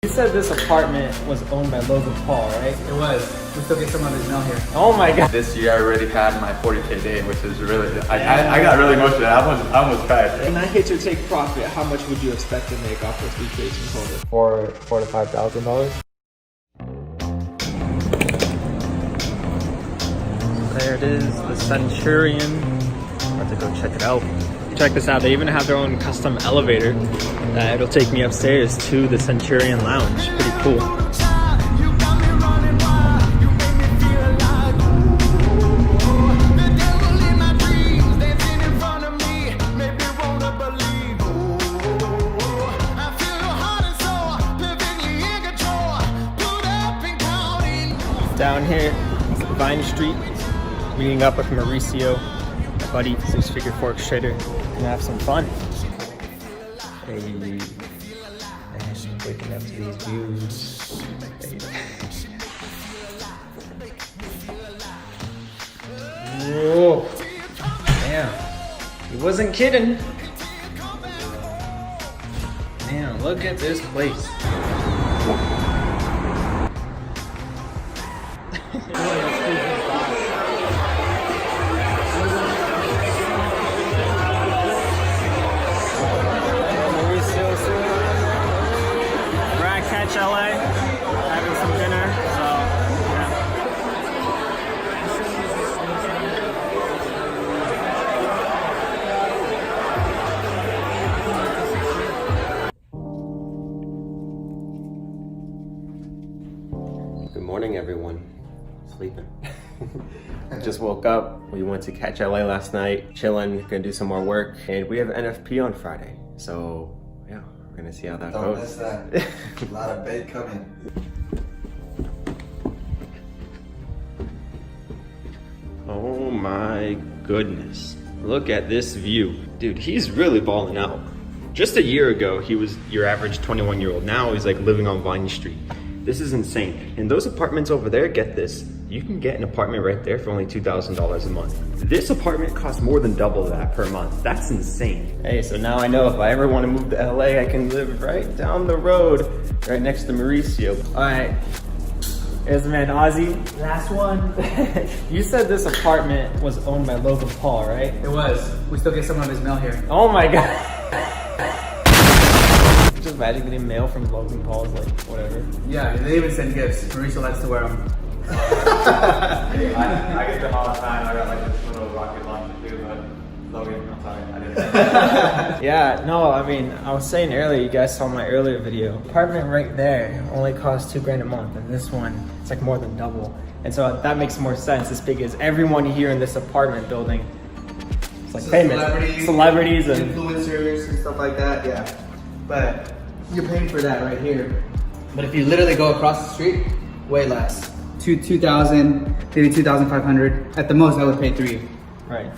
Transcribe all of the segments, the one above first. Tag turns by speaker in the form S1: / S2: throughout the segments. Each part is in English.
S1: You said this apartment was owned by Logan Paul, right?
S2: It was. We still get some of his mail here.
S1: Oh my god.
S3: This year I already had my 40K day, which is really, I got really emotional. I almost cried.
S1: When I hit your take profit, how much would you expect to make off this vacation total? $4,000 to $5,000. There it is, the Centurion. I'm about to go check it out. Check this out, they even have their own custom elevator that it'll take me upstairs to the Centurion Lounge. Pretty cool. Down here, Vine Street, meeting up with Mauricio, my buddy, six-figure Forex trader. Gonna have some fun. Hey, and waking up to these views. Hey. Whoa, damn, he wasn't kidding. Man, look at this place. LA, having some dinner, so yeah.
S4: Good morning, everyone. Sleeping. Just woke up. We went to Catch LA last night, chilling, gonna do some more work, and we have NFP on Friday, so yeah. We're gonna see how that goes.
S3: Don't miss that. A lot of bait coming.
S4: Oh my goodness. Look at this view. Dude, he's really balling out. Just a year ago, he was your average 21-year-old. Now he's like living on Vine Street. This is insane. And those apartments over there, get this, you can get an apartment right there for only $2,000 a month. This apartment costs more than double that per month. That's insane. Hey, so now I know if I ever want to move to LA, I can live right down the road, right next to Mauricio.
S1: All right, here's the man, Ozzy. Last one. You said this apartment was owned by Logan Paul, right?
S2: It was. We still get some of his mail here.
S1: Oh my god. Just imagine getting mail from Logan Paul's, like, whatever.
S2: Yeah, they even send gifts. Mauricio likes to wear them.
S3: I get them all the time. I got like this little rocket launcher too, but Logan, I'm sorry, I didn't.
S1: Yeah, no, I mean, I was saying earlier, you guys saw my earlier video. Apartment right there only costs $2,000 a month, and this one, it's like more than double. And so that makes more sense. It's because everyone here in this apartment building, it's like
S2: So
S1: famous. Celebrities and
S2: influencers and stuff like that, yeah. But you're paying for that right here. But if you literally go across the street, way less. 2,000, maybe 2,500. At the most, I would pay $3,000.
S1: right.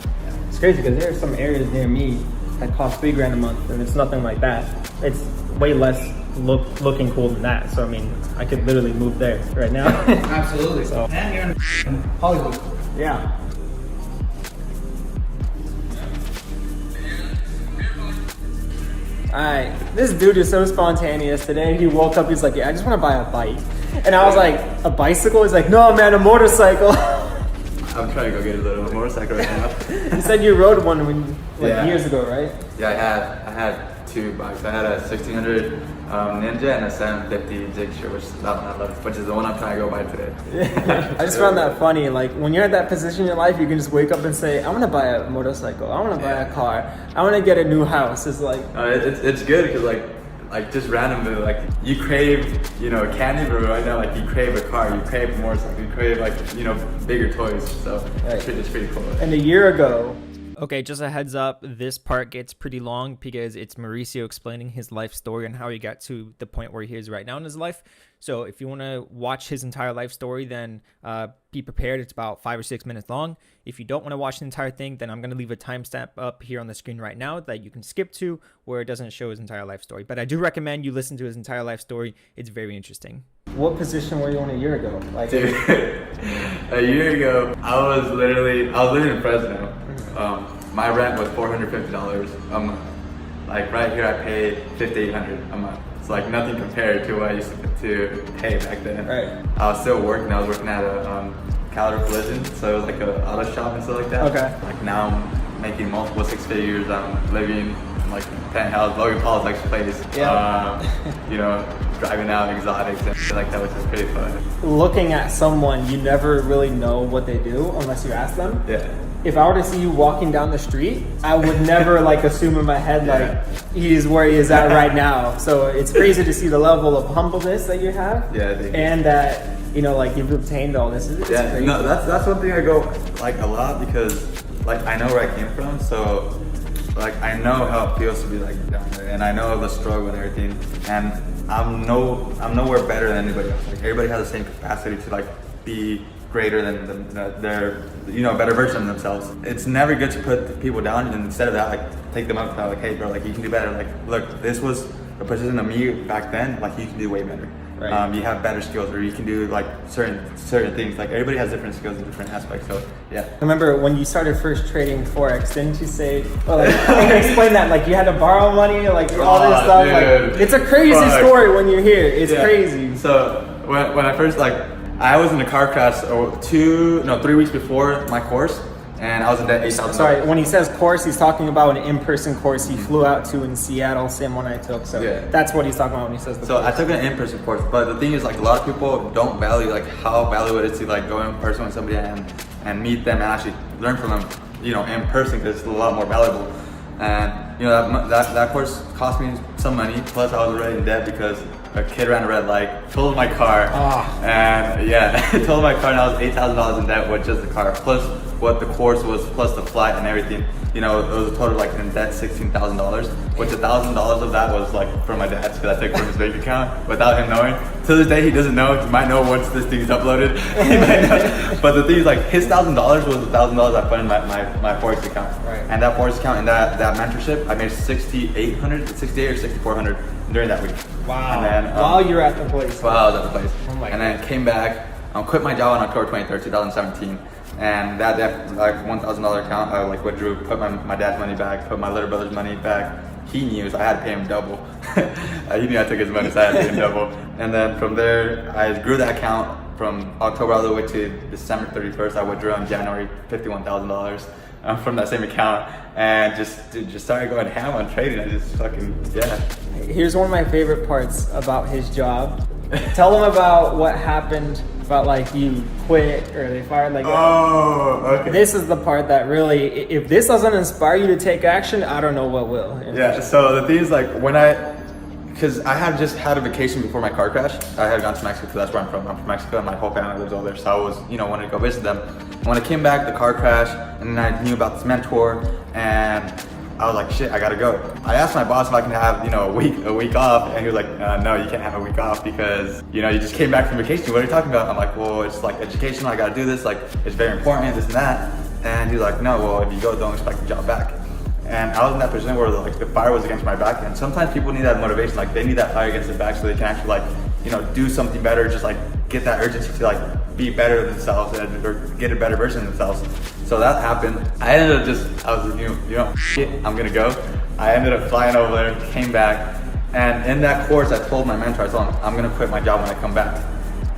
S1: It's crazy because there are some areas near me that cost $3,000 a month, and it's nothing like that. It's way less looking cool than that. So I mean, I could literally move there right now.
S2: Absolutely.
S1: So,
S2: and you're in Hollywood.
S1: yeah. Alright, this dude is so spontaneous. Today he woke up, he's like, yeah, I just want to buy a bike. And I was like, a bicycle? He's like, no man, a motorcycle.
S3: I'm trying to go get a little motorcycle right now.
S1: You said you rode one years ago, right?
S3: Yeah, I had two bikes. I had a 1600 Ninja and a 750 Jigshaw, which is that one I love, which is the one I'm trying to go buy today.
S1: I just found that funny. Like when you're at that position in your life, you can just wake up and say, I want to buy a motorcycle. I want to buy a car. I want to get a new house. It's like
S3: it's good because like just randomly, like you crave, you know, candy, but right now like you crave a car, you crave a motorcycle, you crave like, you know, bigger toys. So
S1: right.
S3: it's pretty cool.
S1: And a year ago. Okay, just a heads up, this part gets pretty long because it's Mauricio explaining his life story and how he got to the point where he is right now in his life. So if you want to watch his entire life story, then be prepared. It's about 5 or 6 minutes long. If you don't want to watch the entire thing, then I'm going to leave a timestamp up here on the screen right now that you can skip to where it doesn't show his entire life story. But I do recommend you listen to his entire life story. It's very interesting. What position were you in a year ago? Like,
S3: dude, a year ago, I was living in Fresno. My rent was $450 a month. Like right here, I paid $5,800 a month. It's like nothing compared to what I used to pay back then.
S1: Right.
S3: I was still working. I was working at a Caliber Collision, so it was like an auto shop and stuff like that.
S1: Okay.
S3: Like now I'm making multiple six figures. I'm living in like penthouse, Logan Paul's next place.
S1: Yeah.
S3: You know, driving out exotics and shit like that, which is pretty fun.
S1: Looking at someone, you never really know what they do unless you ask them.
S3: Yeah.
S1: If I were to see you walking down the street, I would never like assume in my head like he's where he is at right now. So it's crazy to see the level of humbleness that you have.
S3: Yeah, thank you.
S1: And that, you know, like you've obtained all this. It's
S3: Yeah,
S1: crazy.
S3: no, that's one thing I go like a lot because like I know where I came from, so like I know how it feels to be like down there, and I know the struggle and everything, and I'm nowhere better than anybody else. Like everybody has the same capacity to like be greater than their, you know, better version of themselves. It's never good to put people down, and instead of that, like take them up and like, hey bro, like you can do better. Like look, this was a position of me back then. Like you can do way better.
S1: Right.
S3: You have better skills, or you can do like certain things. Like everybody has different skills in different aspects. So yeah.
S1: I remember when you started first trading Forex, didn't you say, well, like, can you explain that? Like you had to borrow money, like all this stuff.
S3: Dude.
S1: Like it's a crazy
S3: Fuck.
S1: story when you're here. It's crazy.
S3: So when I first I was in a car crash 3 weeks before my course, and I was in debt $8,000.
S1: Sorry, when he says course, he's talking about an in-person course he flew out to in Seattle, same one I took. So
S3: Yeah.
S1: that's what he's talking about when he says the
S3: So
S1: course.
S3: I took an in-person course, but the thing is, like, a lot of people don't value like how valuable it is to like go in person with somebody and meet them and actually learn from them, you know, in person, because it's a lot more valuable. And you know that course cost me some money. Plus, I was already in debt because a kid ran a red light, totaled my car, and yeah, totaled my car, and I was $8,000 in debt with just the car, plus what the course was, plus the flight and everything. You know, it was a total like in debt $16,000, which $1,000 of that was like from my dad's, because I took from his bank account without him knowing. To this day, he doesn't know. He might know once this thing is uploaded. He might know. But the thing is, like, his $1,000 was $1,000 I put in my Forex account.
S1: Right.
S3: And that Forex account and that mentorship, I made 6,800, 68 or 6,400 during that week.
S1: Wow.
S3: And then,
S1: while you're at the place.
S3: while I was at the place.
S1: Oh my
S3: and then came back, quit my job on October 23rd, 2017. And that like $1,000 account, I like withdrew, put my dad's money back, put my little brother's money back. He knew, so I had to pay him double. He knew I took his money, so I had to pay him double. And then from there, I grew that account from October all the way to December 31st. I withdrew in January $51,000 from that same account, and just started going ham on trading. I just fucking, yeah.
S1: Here's one of my favorite parts about his job. Tell him about what happened, about like you quit or they fired like
S3: Oh, okay.
S1: This is the part that really, if this doesn't inspire you to take action, I don't know what will.
S3: Yeah, so the thing is, like, because I had just had a vacation before my car crash. I had gone to Mexico, because that's where I'm from. I'm from Mexico, and my whole family lives over there, so I was, you know, wanted to go visit them. When I came back, the car crashed, and then I knew about this mentor, and I was like, shit, I gotta go. I asked my boss if I can have, you know, a week off, and he was like, no, you can't have a week off because, you know, you just came back from vacation. What are you talking about? I'm like, well, it's like educational. I gotta do this. Like, it's very important, this and that. And he's like, no, well, if you go, don't expect the job back. And I was in that position where like the fire was against my back, and sometimes people need that motivation. Like they need that fire against their back so they can actually like, you know, do something better. Just like get that urgency to like be better themselves or get a better version of themselves. So that happened. I ended up I was like, you know, shit, I'm gonna go. I ended up flying over there, came back, and in that course, I told my mentor, I told him, I'm gonna quit my job when I come back.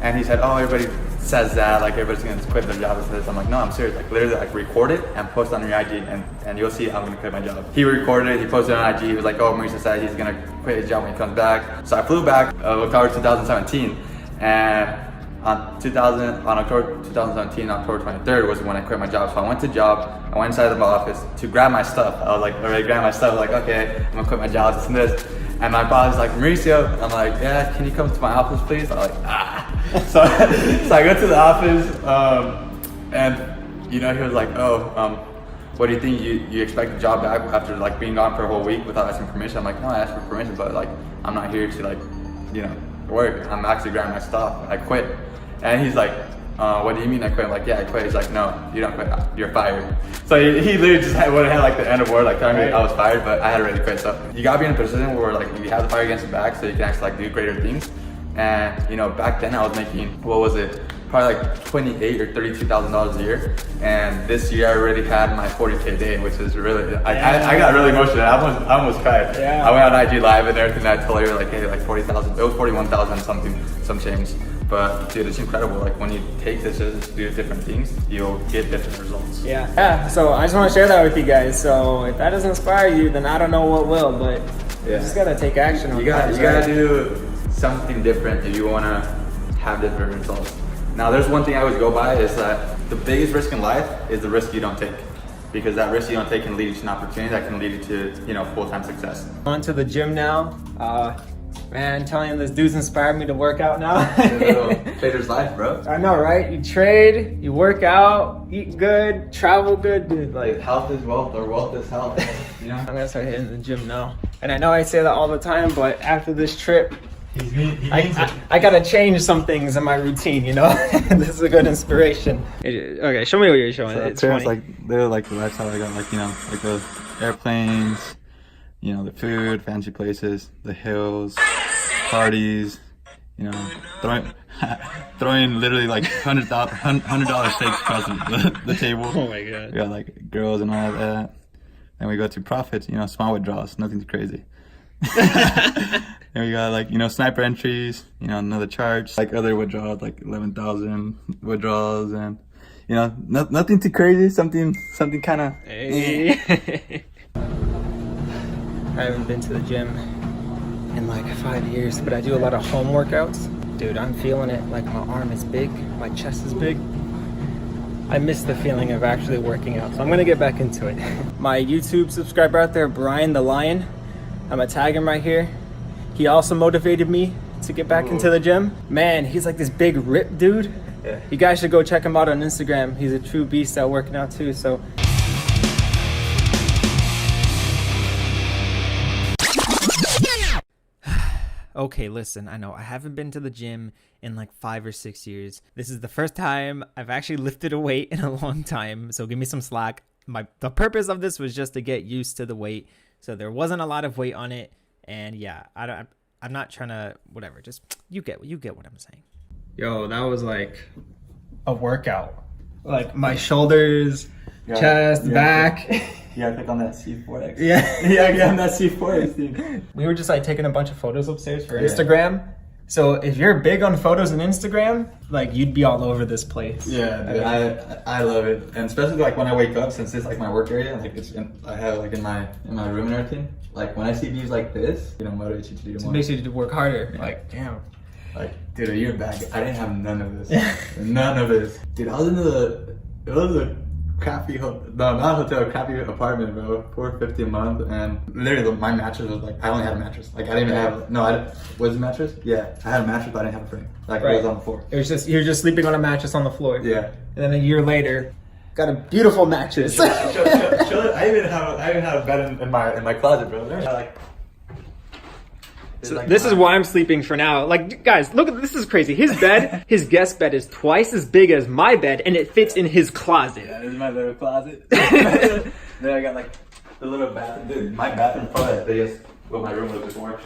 S3: And he said, oh, everybody says that, like everybody's gonna quit their job after this. I'm like, no, I'm serious. Like literally, like record it and post on your IG, and you'll see I'm gonna quit my job. He recorded it, he posted it on IG. He was like, oh, Mauricio said he's gonna quit his job when he comes back. So I flew back, October 2017, and on October 2017, October 23rd was when I quit my job. So I went to job, I went inside of my office to grab my stuff. I was like, already grabbed my stuff, like, okay, I'm gonna quit my job, this and this. And my boss was like, Mauricio, I'm like, yeah, can you come to my office, please? I'm like, ah. So I go to the office, and you know, he was like, oh, what do you think? You expect the job back after like being gone for a whole week without asking permission? I'm like, no, I asked for permission, but like, I'm not here to like, you know, work. I'm actually grabbing my stuff. I quit. And he's like, what do you mean I quit? I'm like, yeah, I quit. He's like, no, you don't quit. You're fired. So he literally just would have had like the end of word, like telling me I was fired, but I had already quit. So you gotta be in a position where like you have the fire against your back so you can actually like do greater things. And you know, back then I was making, what was it? probably like $28,000 or $32,000 a year. And this year I already had my 40K day, which is really, I got really emotional. I almost cried.
S1: Yeah.
S3: I went on IG Live and everything. I told her like, hey, like 40,000, it was 41,000 something, some change. But dude, it's incredible. Like when you take decisions to do different things, you'll get different results.
S1: Yeah. So I just want to share that with you guys. So if that doesn't inspire you, then I don't know what will. But you just gotta take action.
S3: You gotta do something different if you wanna have different results. Now, there's one thing I always go by is that the biggest risk in life is the risk you don't take, because that risk you don't take can lead you to an opportunity that can lead you to, you know, full-time success.
S1: On to the gym now. Man, telling you, this dude's inspired me to work out now.
S3: Trader's life, bro.
S1: I know, right? You trade, you work out, eat good, travel good, dude. Like,
S3: health is wealth, or wealth is health. You know?
S1: I'm gonna start hitting the gym now. And I know I say that all the time, but after this trip, I gotta change some things in my routine, you know? This is a good inspiration. Okay, show me what you're showing.
S3: So
S1: it's
S3: parents,
S1: funny.
S3: like, they're like the lifestyle I got, like, you know, like the airplanes, you know, the food, fancy places, the hills, parties, you know, throwing literally like $100 steaks across the table.
S1: Oh my god.
S3: We got like girls and all of that. Then we go to profits, you know, small withdrawals, nothing too crazy. And we got like, you know, sniper entries, you know, another charge, like other withdrawals, like 11,000 withdrawals, and you know, nothing too crazy, something kind of.
S1: Hey. I haven't been to the gym in like 5 years, but I do a lot of home workouts. Dude, I'm feeling it. Like my arm is big, my chest is big. I miss the feeling of actually working out, so I'm gonna get back into it. My YouTube subscriber out there, Brian the Lion, I'm gonna tag him right here. He also motivated me to get back into the gym. Man, he's like this big rip dude.
S3: Yeah.
S1: You guys should go check him out on Instagram. He's a true beast at working out too, so. Okay, listen, I know I haven't been to the gym in like 5 or 6 years. This is the first time I've actually lifted a weight in a long time, so give me some slack. The purpose of this was just to get used to the weight, so there wasn't a lot of weight on it, and yeah, I'm not trying to, whatever, just you get what I'm saying. Yo, that was like a workout. Like my shoulders, chest, back.
S3: Yeah, click on that C4X.
S1: Yeah.
S3: Yeah, on that C4X, dude.
S1: We were just like taking a bunch of photos upstairs for Instagram. So if you're big on photos and Instagram, like you'd be all over this place.
S3: Yeah, dude, I love it, and especially like when I wake up, since it's like my work area, like I have like in my room and everything. Like when I see views like this, you know, motivates you to do more.
S1: It makes you to work harder. Like, damn.
S3: Like, dude, a year back, I didn't have none of this. None of this. Dude, I was in it was a crappy, not hotel, a crappy apartment, bro. $450 a month, and literally my mattress was like, I only had a mattress. Like I didn't even have, was it a mattress? Yeah, I had a mattress, but I didn't have a frame. Like it was on the floor.
S1: It was just, you're just sleeping on a mattress on the floor.
S3: Yeah.
S1: And then a year later, got a beautiful mattress.
S3: I even have a bed in my closet, bro.
S1: So this is why I'm sleeping for now. Like, guys, look at this. Is crazy. His bed, his guest bed, is twice as big as my bed, and it fits in his closet.
S3: Yeah, this is my little closet. Then I got like the little bathroom. Dude, my bathroom probably is what my room was before.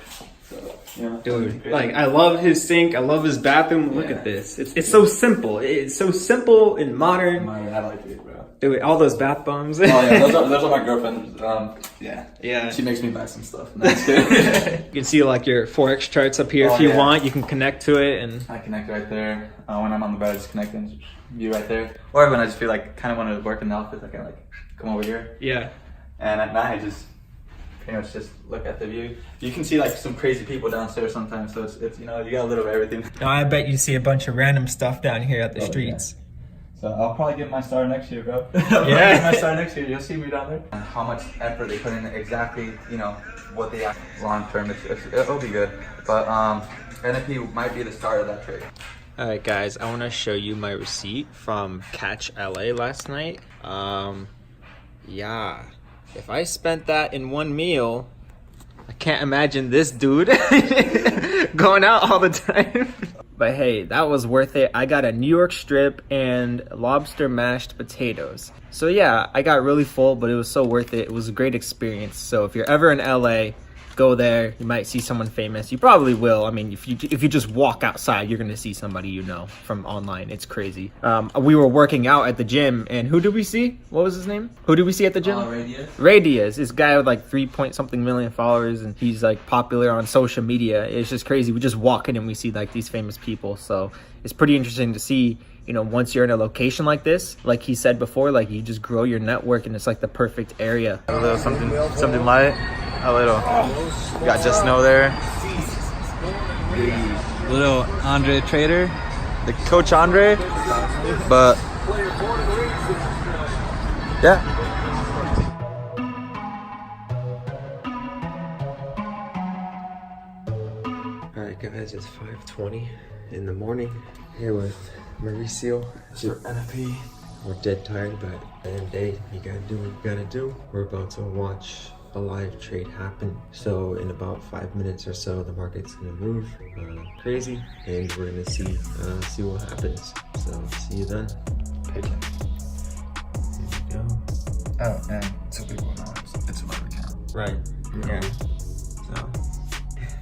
S3: So, you know,
S1: dude, like I love his sink. I love his bathroom. Look at this. It's so simple. It's so simple and modern.
S3: I like it, bro.
S1: Dude, all those bath bombs.
S3: Oh yeah, those are my girlfriend's.
S1: Yeah.
S3: She makes me buy some stuff. No, just kidding.
S1: You can see like your Forex charts up here if you want. You can connect to it, and
S3: I connect right there. When I'm on the bed, I just connect and view right there. Or when I just feel like kind of want to work in the office, I can like come over here.
S1: Yeah.
S3: And at night, I just pretty much just look at the view. You can see like some crazy people downstairs sometimes, so it's you know, you got a little of everything.
S1: No, I bet you see a bunch of random stuff down here at the streets.
S3: Yeah. So I'll probably get my star next year, bro.
S1: Yeah.
S3: My star next year. You'll see me down there. How much effort they put in, exactly, you know, what they have long term. It'll be good. But NFP might be the start of that trade.
S1: All right, guys, I want to show you my receipt from Catch LA last night. Yeah, if I spent that in one meal, I can't imagine this dude going out all the time. But hey, that was worth it. I got a New York strip and lobster mashed potatoes. So yeah, I got really full, but it was so worth it. It was a great experience. So if you're ever in LA, go there, you might see someone famous. You probably will. I mean, if you just walk outside, you're gonna see somebody you know from online. It's crazy. We were working out at the gym, and who did we see? What was his name? Who did we see at the gym? Ray Diaz. This guy with like 3-point-something million followers, and he's like popular on social media. It's just crazy. We just walk in and we see like these famous people. So it's pretty interesting to see. You know, once you're in a location like this, like he said before, like you just grow your network, and it's like the perfect area.
S3: A little something light, a little. You got Just Snow there.
S2: Little Andre Trader.
S3: The Coach Andre, but yeah.
S4: All right, guys, it's 5:20 in the morning. Here with Mauricio.
S3: Your NFP.
S4: We're dead tired, but at the end of the day, you gotta do what you gotta do. We're about to watch a live trade happen. So in about 5 minutes or so, the market's gonna move crazy, and we're gonna see what happens. So see you then.
S3: Paycheck.
S4: Here we go.
S3: Oh, and so people know it's a live account.
S4: Right. Yeah. So.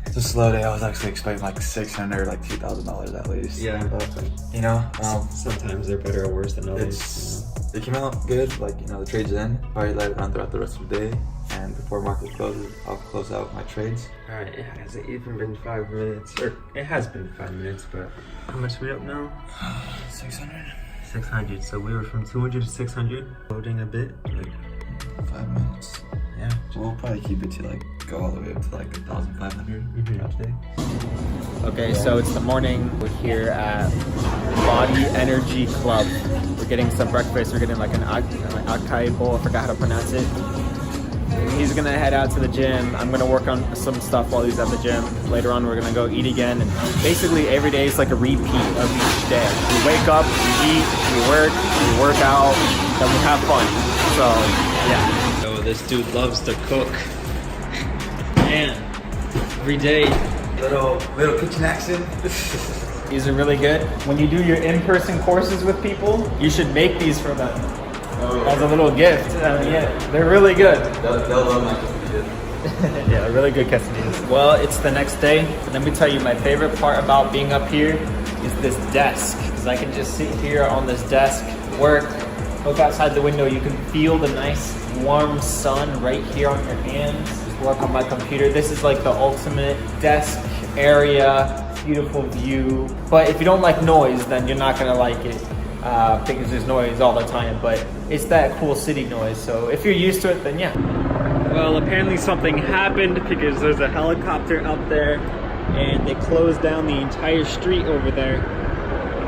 S3: It's a slow day. I was actually expecting like $600, like $2,000 at least.
S4: Yeah.
S3: But, you know,
S4: Sometimes they're better or worse than others.
S3: it came out good. Like, you know, the trade's in. Probably let it run throughout the rest of the day. And before market closes, I'll close out my trades.
S4: All right, it hasn't even been 5 minutes, or it has been 5 minutes, but how much are we up now?
S3: 600.
S4: 600. So we were from 200 to 600, loading a bit. Like
S3: 5 minutes.
S4: yeah,
S3: We'll probably keep it to like go all the way up to like 1,500 throughout the day.
S1: Okay, so it's the morning. We're here at Body Energy Club. We're getting some breakfast. We're getting like an acai bowl. I forgot how to pronounce it. He's gonna head out to the gym. I'm gonna work on some stuff while he's at the gym. Later on, we're gonna go eat again. And basically, every day is like a repeat of each day. We wake up, we eat, we work out, then we have fun. So, yeah.
S4: so this dude loves to cook. Man, every day.
S3: Little kitchen action.
S1: These are really good. When you do your in-person courses with people, you should make these for them as a little gift. Yeah, they're really good.
S3: They'll love my quesadillas.
S1: Yeah, really good quesadillas. Well, it's the next day. Let me tell you, my favorite part about being up here is this desk. Because I can just sit here on this desk, work, look outside the window. You can feel the nice warm sun right here on your hands. Just work on my computer. This is like the ultimate desk area. Beautiful view. But if you don't like noise, then you're not gonna like it. Because there's noise all the time, but it's that cool city noise. So if you're used to it, then yeah. Well, apparently something happened because there's a helicopter up there and they closed down the entire street over there.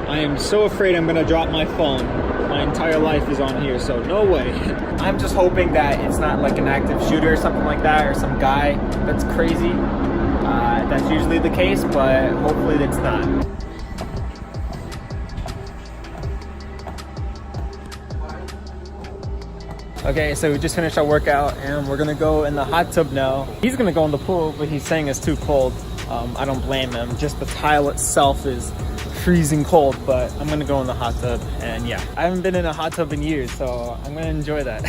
S1: I am so afraid I'm gonna drop my phone. My entire life is on here, so no way. I'm just hoping that it's not like an active shooter or something like that, or some guy that's crazy. That's usually the case, but hopefully it's not. Okay, so we just finished our workout and we're gonna go in the hot tub now. He's gonna go in the pool, but he's saying it's too cold. I don't blame him. Just the tile itself is freezing cold, but I'm gonna go in the hot tub and yeah. I haven't been in a hot tub in years, so I'm gonna enjoy that.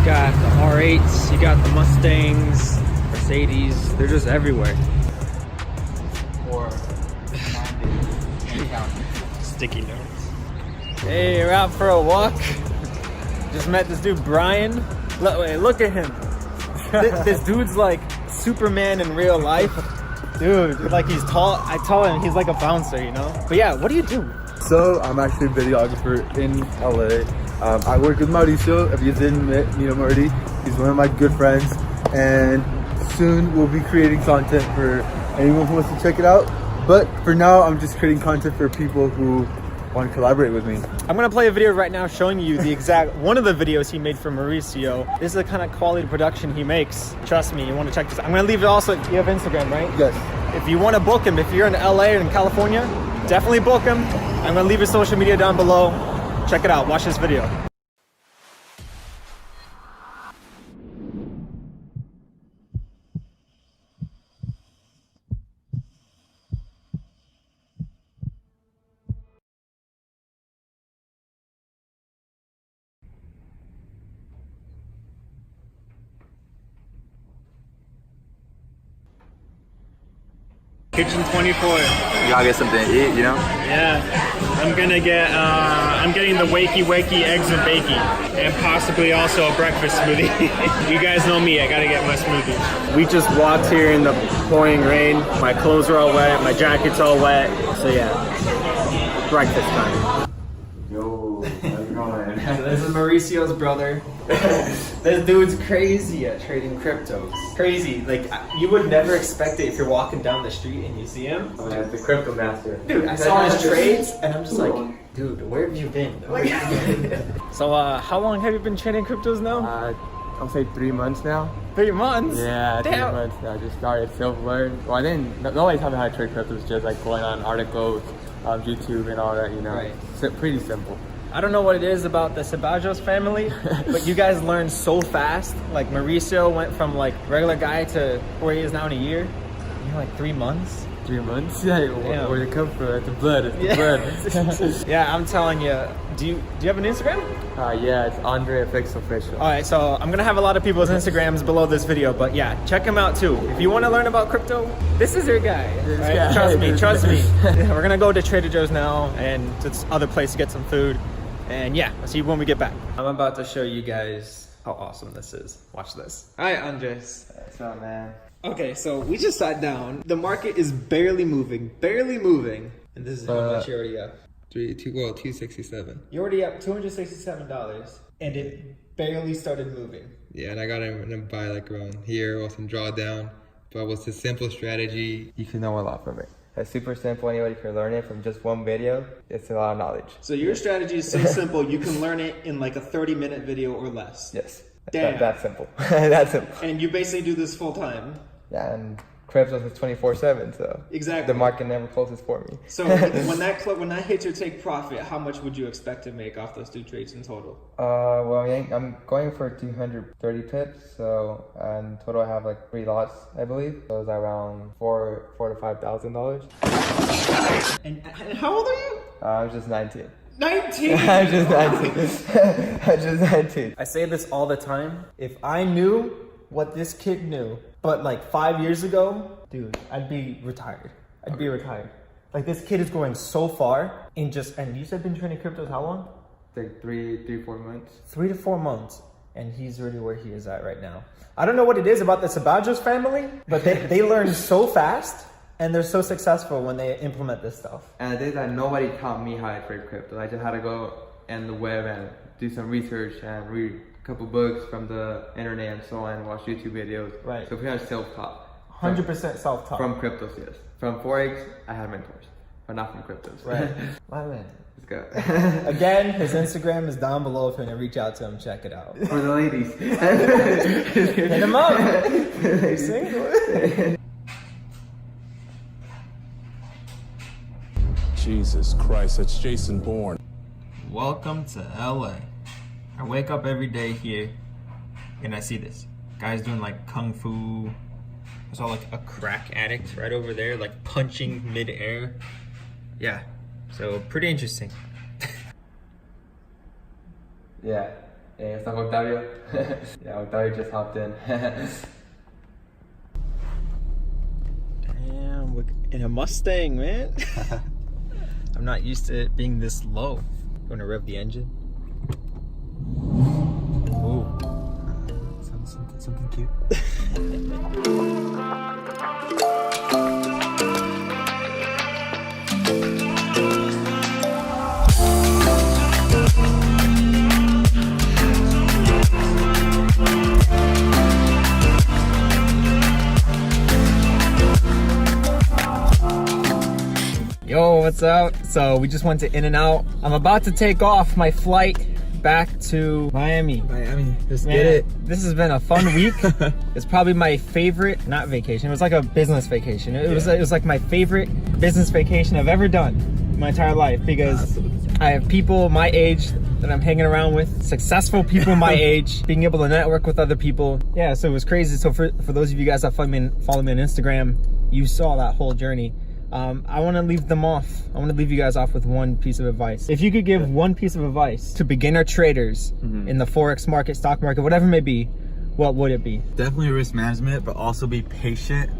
S1: Got the R8s, you got the Mustangs, Mercedes, they're just everywhere. Sticky notes. Hey, we're out for a walk. Just met this dude, Brian. Look at him. This dude's like Superman in real life. Dude, like he's tall. I told him he's like a bouncer, you know? But yeah, what do you do?
S5: So I'm actually a videographer in LA. I work with Mauricio. If you didn't meet him already, he's one of my good friends. And soon we'll be creating content for anyone who wants to check it out. But for now, I'm just creating content for people who want to collaborate with me.
S1: I'm gonna play a video right now showing you the exact one of the videos he made for Mauricio. This is the kind of quality production he makes. Trust me, you want to check this out. I'm gonna leave it also. You have Instagram, right?
S5: Yes.
S1: If you want to book him, if you're in LA or in California, definitely book him. I'm gonna leave his social media down below. Check it out. Watch this video.
S6: Kitchen 24.
S3: You gotta get something to eat, you know?
S6: Yeah. I'm gonna get, I'm getting the wakey eggs and bacon. And possibly also a breakfast smoothie. You guys know me, I gotta get my smoothie. We just walked here in the pouring rain. My clothes are all wet, my jacket's all wet. So yeah, breakfast time.
S3: Yo, how's it going?
S1: So this is Mauricio's brother. This dude's crazy at trading cryptos. Crazy. Like, you would never expect it if you're walking down the street and you see him.
S3: Yeah, the crypto master.
S1: Dude, I saw his trades and I'm just like, dude, where have you been? So, how long have you been trading cryptos now?
S7: I'll say 3 months now.
S1: 3 months?
S7: Yeah,
S1: Damn.
S7: 3 months now. I just started silver. Well, I didn't. Nobody taught me how to trade cryptos. Just like going on articles, YouTube, and all that. You know,
S1: Right.
S7: So, pretty simple.
S1: I don't know what it is about the Ceballos family, but you guys learn so fast. Like, Mauricio went from like regular guy to where he is now in a year. You're like 3 months.
S7: 3 months. Yeah.
S1: Damn.
S7: Where'd it come from? It's the blood. It's the blood.
S1: Yeah, I'm telling you. Do you have an Instagram?
S7: Yeah, it's Andre FX Official.
S1: All right, so I'm gonna have a lot of people's Instagrams below this video, but yeah, check him out too. If you want to learn about crypto, this is your guy. Right?
S7: guy.
S1: Trust me. We're gonna go to Trader Joe's now and to this other place to get some food. And yeah, I'll see you when we get back. I'm about to show you guys how awesome this is. Watch this. Hi, Andres.
S3: What's up, man?
S1: Okay, so we just sat down. The market is barely moving. And this is how much you're already up.
S5: 267.
S1: You're already up $267, and it barely started moving.
S5: Yeah, and I got to buy like around here or some drawdown. But what's the simple strategy?
S7: You can know a lot from it. It's super simple. Anybody can learn it from just one video. It's a lot of knowledge.
S1: So your strategy is so simple, you can learn it in like a 30-minute video or less.
S7: Yes.
S1: Damn.
S7: That's simple. That's simple.
S1: And you basically do this full time.
S7: Yeah, and cryptos is 24/7, so
S1: Exactly.
S7: the market never closes for me.
S1: So when that hits your take profit, how much would you expect to make off those 2 trades in total?
S7: Well, I'm going for 230 pips, so in total I have like 3 lots, I believe. So it's around $4,000 to $5,000.
S1: And how old are you?
S7: I'm just 19.
S1: 19!
S7: I'm just 19. I'm just 19.
S1: I say this all the time. If I knew what this kid knew, but like 5 years ago, dude, I'd be retired. Like, this kid is going so far and you said been trading cryptos how long?
S7: Like 3-4 months.
S1: 3 to 4 months. And he's really where he is at right now. I don't know what it is about the Ceballos family, but they learn so fast and they're so successful when they implement this stuff.
S7: And the thing is that nobody taught me how to trade crypto. I just had to go on the web and do some research and read a couple books from the internet and so on, and watch YouTube videos.
S1: Right.
S7: So pretty much self-taught.
S1: 100% self-taught.
S7: From cryptos, yes. From Forex, I had mentors, but not from cryptos.
S1: Right. My man.
S7: Let's go.
S1: Again, his Instagram is down below if you want to reach out to him, check it out.
S7: For the ladies.
S1: Hit him up. He's single.
S8: Jesus Christ, that's Jason Bourne.
S1: Welcome to LA. I wake up every day here and I see this. Guys doing like kung fu. I saw like a crack addict right over there, like punching mid-air. Yeah, so pretty interesting.
S7: Yeah. It's not Octavio. Yeah, Octavio just hopped in.
S1: Damn, look, in a Mustang, man. I'm not used to it being this low. Gonna rev the engine. Ooh. Something cute. Yo, what's up? So we just went to In-N-Out. I'm about to take off my flight back to Miami.
S5: Let's
S1: Man,
S5: get it.
S1: This has been a fun week. It's probably my favorite, not vacation. It was like a business vacation. It was like my favorite business vacation I've ever done in my entire life, because I have people my age that I'm hanging around with, successful people my age, being able to network with other people. Yeah, so it was crazy. So for those of you guys that follow me on Instagram, you saw that whole journey. I want to leave them off. I want to leave you guys off with one piece of advice. If you could give one piece of advice to beginner traders in the Forex market, stock market, whatever it may be, what would it be?
S3: Definitely risk management, but also be patient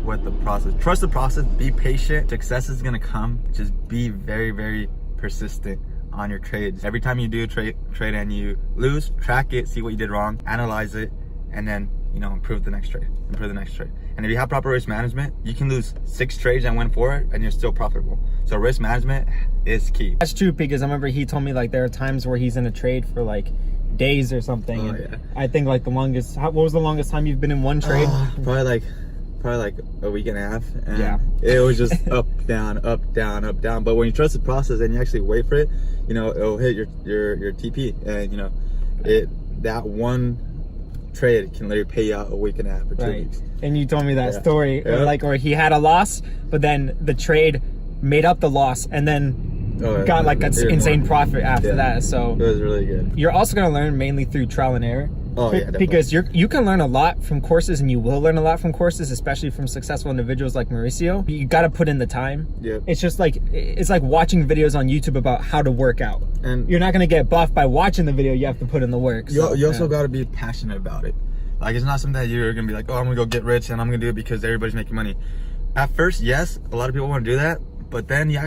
S3: with the process. Trust the process, be patient. Success is gonna come. Just be very, very persistent on your trades. Every time you do a trade and you lose, track it, see what you did wrong, analyze it, and then, you know, improve the next trade. And if you have proper risk management, you can lose 6 trades and win 4 and you're still profitable. So risk management is key.
S1: That's true, because I remember he told me like there are times where he's in a trade for like days or something.
S3: Oh,
S1: and
S3: yeah.
S1: I think like what was the longest time you've been in one trade?
S3: Probably like a week and a half. And
S1: yeah,
S3: it was just up, down, up, down, up, down. But when you trust the process and you actually wait for it, you know, it'll hit your TP, and you know, that one trade can literally pay you out a week and a half or 2 weeks.
S1: And you told me that story, or he had a loss, but then the trade made up the loss, and then got like an insane profit after that. So
S3: it was really good.
S1: You're also gonna learn mainly through trial and error.
S3: Oh yeah, definitely.
S1: Because you can learn a lot from courses, and you will learn a lot from courses, especially from successful individuals like Mauricio. You got to put in the time.
S3: Yeah.
S1: It's just like watching videos on YouTube about how to work out. And you're not gonna get buff by watching the video. You have to put in the work.
S3: So, you also got to be passionate about it. Like, it's not something that you're gonna be like, oh, I'm gonna go get rich and I'm gonna do it because everybody's making money. At first, yes, a lot of people want to do that, but then you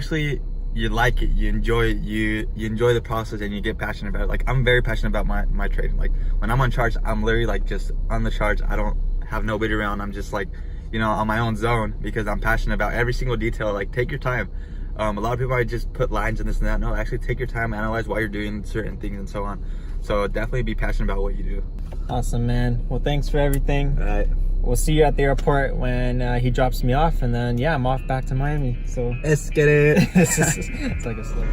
S3: like it, you enjoy it, you enjoy the process, and you get passionate about it. Like, I'm very passionate about my trading. Like, when I'm on charts, I'm literally like just on the charts. I don't have nobody around. I'm just like, you know, on my own zone, because I'm passionate about every single detail. Like, take your time. A lot of people might just put lines and this and that. No, actually take your time, analyze why you're doing certain things and so on. So definitely be passionate about what you do.
S1: Awesome, man. Well, thanks for everything.
S3: All right.
S1: We'll see you at the airport when he drops me off, and then I'm off back to Miami. So
S3: let's get it.
S1: It's like a slip.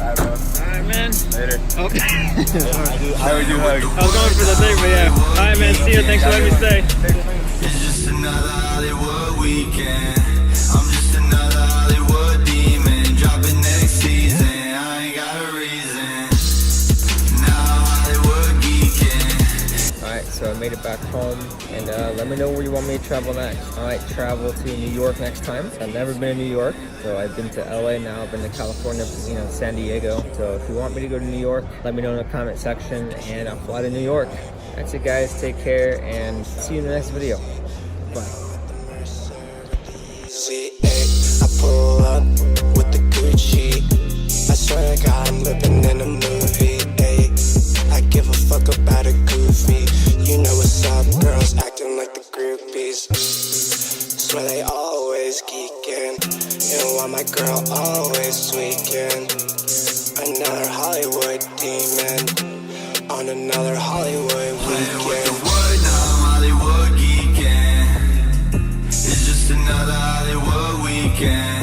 S1: Alright, man.
S3: Later.
S1: Okay.
S3: How would you hug?
S1: I was going for the thing, but yeah. Alright, man. See you. Thanks for letting me stay.
S9: It's just another Hollywood weekend. I'm just another Hollywood demon. Dropping next season. I ain't got a reason. Now Hollywood geeking.
S1: Alright, so I made it back home, and let me know where you want me to travel next. I might travel to New York next time. I've never been to New York, so I've been to LA now. I've been to California, San Diego. So if you want me to go to New York, let me know in the comment section, and I'll fly to New York. That's it, guys. Take care, and see you in the next video. Bye.
S9: I pull up with the Gucci. I swear to God, I'm living in a movie. I give a fuck about a goofy. You know what's up, girls acting like the groupies. Swear they always geeking. You know why my girl always tweaking. Another Hollywood demon on another Hollywood weekend. With the word, now I'm Hollywood geeking. It's just another Hollywood weekend.